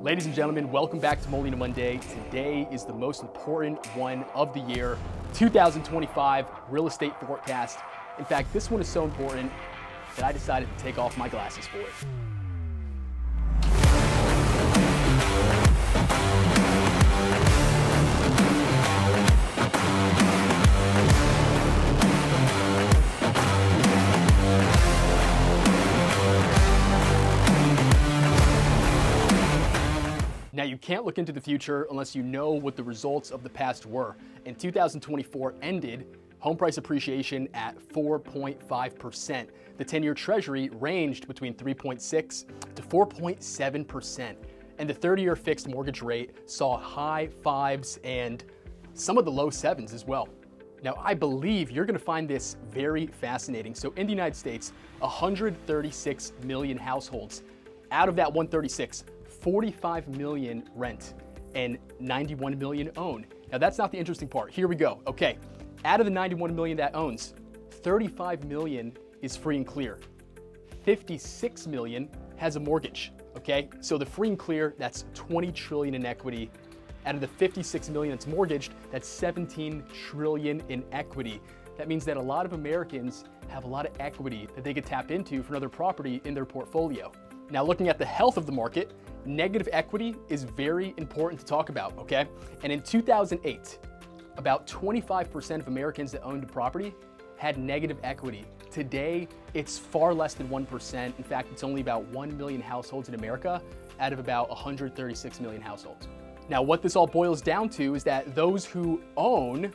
Ladies and gentlemen, welcome back to Molina Monday. Today is the most important one of the year, 2025 real estate forecast. In fact, this one is so important that I decided to take off my glasses for it. Now, you can't look into the future unless you know what the results of the past were. And 2024 ended home price appreciation at 4.5%. The 10-year treasury ranged between 3.6 to 4.7%. And the 30-year fixed mortgage rate saw high fives and some of the low sevens as well. Now, I believe you're gonna find this very fascinating. So in the United States, 136 million households. Out of that 136, 45 million rent and 91 million own. Now that's not the interesting part. Here we go. Okay, out of the 91 million that owns, 35 million is free and clear. 56 million has a mortgage, okay? So the free and clear, that's 20 trillion in equity. Out of the 56 million that's mortgaged, that's 17 trillion in equity. That means that a lot of Americans have a lot of equity that they could tap into for another property in their portfolio. Now, looking at the health of the market, negative equity is very important to talk about, okay? And in 2008, about 25% of Americans that owned a property had negative equity. Today, it's far less than 1%. In fact, it's only about 1 million households in America out of about 136 million households. Now, what this all boils down to is that those who own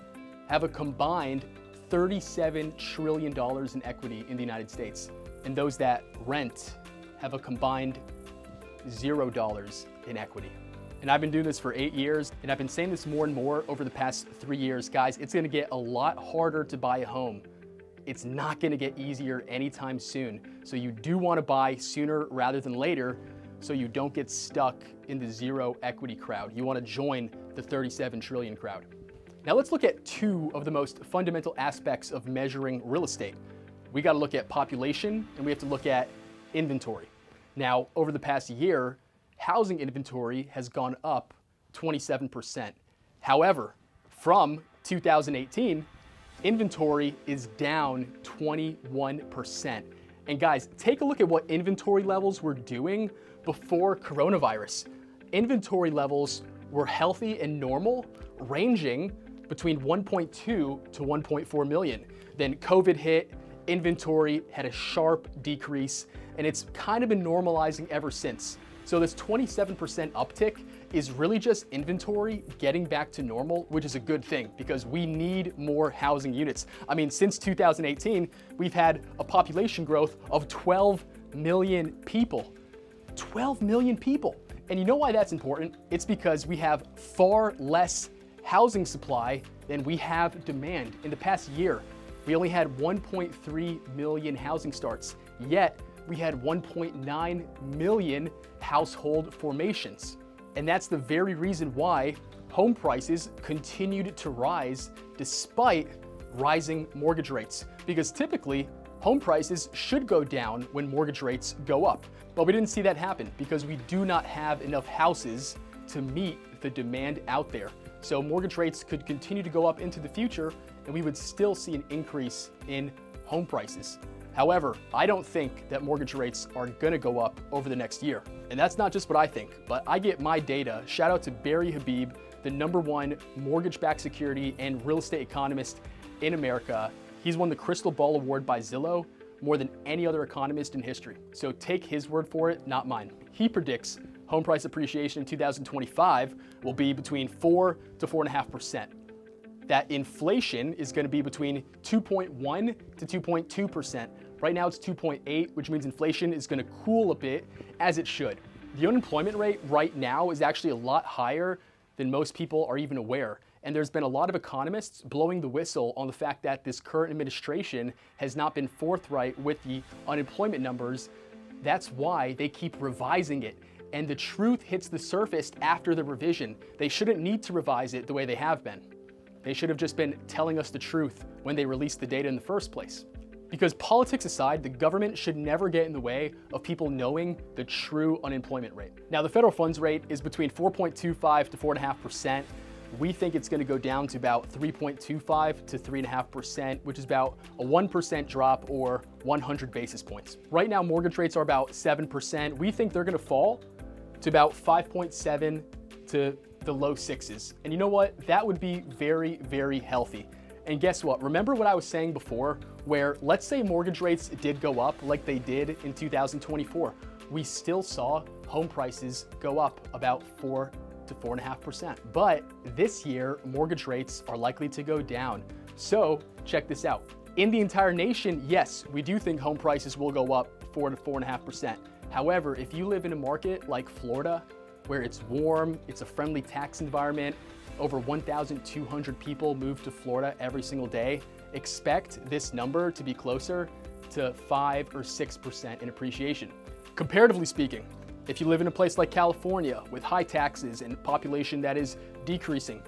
have a combined $37 trillion in equity in the United States. And those that rent have a combined $0 in equity. And I've been doing this for 8 years, and I've been saying this more and more over the past 3 years. Guys, it's gonna get a lot harder to buy a home. It's not gonna get easier anytime soon. So you do wanna buy sooner rather than later so you don't get stuck in the zero equity crowd. You wanna join the 37 trillion crowd. Now let's look at two of the most fundamental aspects of measuring real estate. We gotta look at population and we have to look at inventory. Now, over the past year, housing inventory has gone up 27%. However, from 2018, inventory is down 21%. And guys, take a look at what inventory levels were doing before coronavirus. Inventory levels were healthy and normal, ranging between 1.2 to 1.4 million. Then COVID hit, inventory had a sharp decrease, and it's kind of been normalizing ever since. So this 27% uptick is really just inventory getting back to normal, which is a good thing because we need more housing units. I mean, since 2018, we've had a population growth of 12 million people. 12 million people. And you know why that's important? It's because we have far less housing supply than we have demand. In the past year, we only had 1.3 million housing starts, yet we had 1.9 million household formations. And that's the very reason why home prices continued to rise despite rising mortgage rates. Because typically, home prices should go down when mortgage rates go up. But we didn't see that happen because we do not have enough houses to meet the demand out there. So mortgage rates could continue to go up into the future and we would still see an increase in home prices. However, I don't think that mortgage rates are gonna go up over the next year. And that's not just what I think, but I get my data. Shout out to Barry Habib, the #1 mortgage-backed security and real estate economist in America. He's won the Crystal Ball Award by Zillow more than any other economist in history. So take his word for it, not mine. He predicts home price appreciation in 2025 will be between 4 to 4.5%. That inflation is going to be between 2.1 to 2.2%. Right now it's 2.8, which means inflation is going to cool a bit, as it should. The unemployment rate right now is actually a lot higher than most people are even aware. And there's been a lot of economists blowing the whistle on the fact that this current administration has not been forthright with the unemployment numbers. That's why they keep revising it. And the truth hits the surface after the revision. They shouldn't need to revise it the way they have been. They should have just been telling us the truth when they released the data in the first place. Because politics aside, the government should never get in the way of people knowing the true unemployment rate. Now, the federal funds rate is between 4.25 to 4.5%. We think it's going to go down to about 3.25 to 3.5%, which is about a 1% drop or 100 basis points. Right now, mortgage rates are about 7%. We think they're going to fall to about 5.7 to the low sixes. And you know what? That would be very, very healthy. And guess what? Remember what I was saying before, where let's say mortgage rates did go up like they did in 2024. We still saw home prices go up about 4 to 4.5%. But this year, mortgage rates are likely to go down. So check this out. In the entire nation, yes, we do think home prices will go up 4 to 4.5%. However, if you live in a market like Florida, where it's warm, it's a friendly tax environment, over 1,200 people move to Florida every single day, expect this number to be closer to 5 or 6% in appreciation. Comparatively speaking, if you live in a place like California with high taxes and population that is decreasing,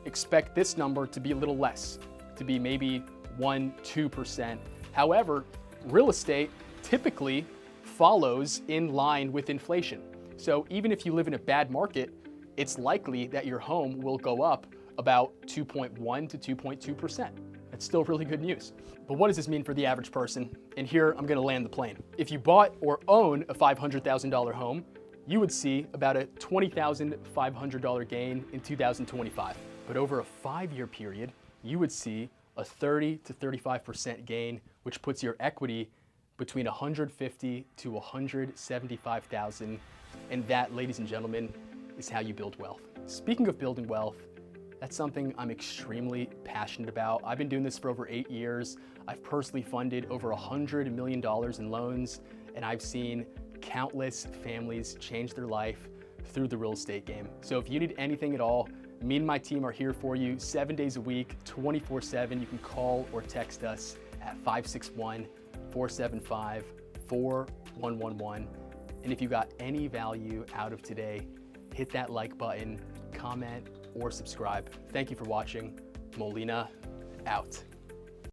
expect this number to be a little less, to be maybe 1-2%. However, real estate typically follows in line with inflation. So even if you live in a bad market, it's likely that your home will go up about 2.1 to 2.2%. That's still really good news. But what does this mean for the average person? And here I'm gonna land the plane. If you bought or own a $500,000 home, you would see about a $20,500 gain in 2025. But over a 5-year period, you would see a 30 to 35% gain, which puts your equity between 150 to 175,000. And that, ladies and gentlemen, is how you build wealth. Speaking of building wealth, that's something I'm extremely passionate about. I've been doing this for over 8 years. I've personally funded over $100 million in loans, and I've seen countless families change their life through the real estate game. So if you need anything at all, me and my team are here for you 7 days a week, 24/7. You can call or text us at 561-475-4111. And if you got any value out of today, hit that like button, comment, or subscribe. Thank you for watching. Molina out.